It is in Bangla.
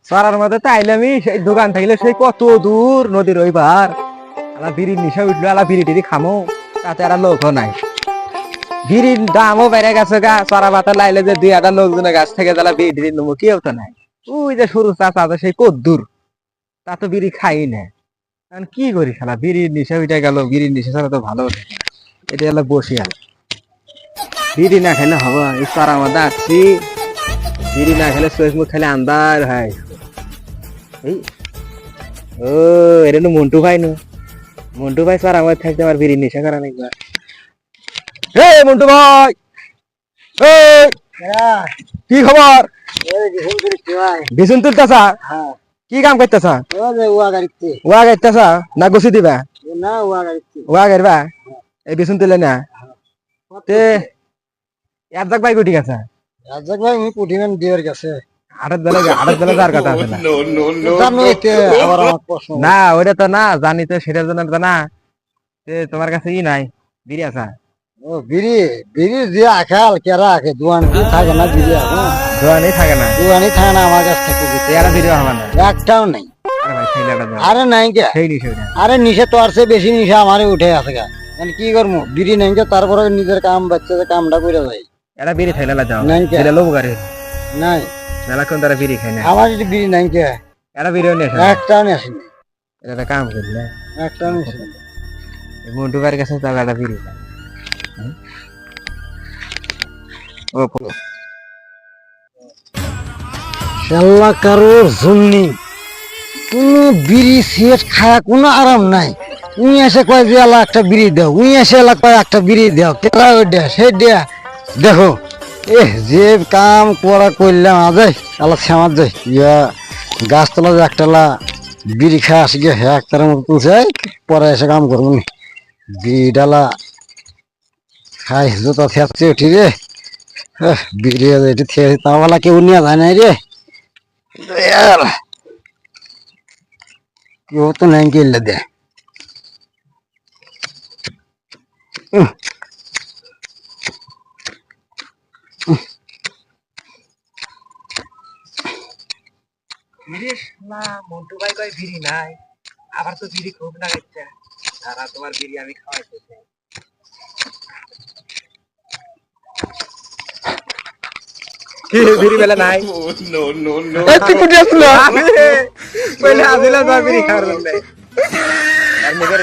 সারার মধ্যে তাইলামি সেই দোকান থাকলে সেই কত দূর নদীর ওই পার আলা বিড়ির নিশা উঠলো আলা বিড়ি টিড়ি খামো তাতে আর লোকও নাই বিড়ির দামও বেড়ে গেছে গা সারা পাতা লাইলে যে 2-1 লোকজনের গাছ থেকে তারা বিড়ি টিড়ি নেবো কেউ তো নাই ওই যে সরু চাচা আছে সেই কত দূর তা তো বিড়ি খাই না এখন কি করি শালা বিড়ির নিশা উঠে গেল বিড়ির নিশা ছাড়া তো ভালো ওঠে না। এটা হলো বসে আলো বিড়ি না খেলে হবে এই সারা মধ্যে আসছি বিড়ি না খেলে চোখ মুখ খেলে আন্দার হয় এই ও এটা তো মন্টু ভাই নো মন্টু ভাই স্যার আমার থাকতে আমার বিড়ি নেশা করা নাই হে মন্টু ভাই এই কি খবর বিছুন তুলতেছা কি কাম করতেছা ওয়া গাইতেছা না গুছি দিবা ওয়া গাইবা এই বিছুন তুলে না তে একজাক ভাই ঠিক আছে আঠাত বেলা যার কথা আছে না ওইটা তো না জানি তো সেটার জন্য তো না তোমার কাছে ই নাই বিড়ি আছে বিড়ি বিড়ি যে আখাল কেরা আখে দোয়ান কি থাকে না বিড়ি এখন দোয়ানি থাকে না দোয়ানি থাকে না আমার কাছ থেকে এরা বিড়ি হবে না একটাও নাই আরে ভাই ছেলেটা দাও আরে নাই কে সেই নিশে ওইটা আরে নিশে তো আর সে বেশি নিশা আমারে উঠে আছে গা কি করবো বিড়ি নাই কে তারপরে নিজের কাম বাচ্চাদের কামটা করে যাই এরা বিড়ি খাইলে যাও নাই কে ছেলে লোক গাড়ি নাই মেলাক্ষণ তারা বিড়ি খায় না আমার যদি বিড়ি নাই কে এরা বিড়িও নেশা একটাও নেই আসেনি এটা কাম করলে একটাও নেই মন্টু ভাইয়ের কাছে তাহলে একটা বিড়ি খায় ও শাল্লা কারোর জন্যি কোনো বিড়ি সিগারেট খায়া কোনো আরাম নাই উই এসে কয় যে আলা একটা বিড়ি দাও উই এসে এলা কয় একটা বিড়ি দাও কেলা ওই দেয়া সেই দেয়া দেখো যে কাম করা করলাম আজে আলা শ্যামার যাই ইয়া গাছতলা যে একটালা বিড়ি খায় আসি গিয়ে হ্যাঁ একটার মতো তুলছে পরে এসে কাম করবো নি বিড়ি ডালা খাই জোতা থেপছে উঠি রে বিড়ি এটি থেয়ে তাওয়ালা কেউ নিয়ে যায় নাই রে কেউ তো নাই গেলে দে মন্টু ভাই কয় বিড়ি নাই আবার তো বিড়ি খুব না খাচ্ছে আর তোমার বিড়ি আমি খাওয়াইতে কি বিড়ি বেলা নাই নো নো নো তুই কুটি আসলো আমি কইলে আজিলা বিড়ি খাওয়ার নাই আর মুখের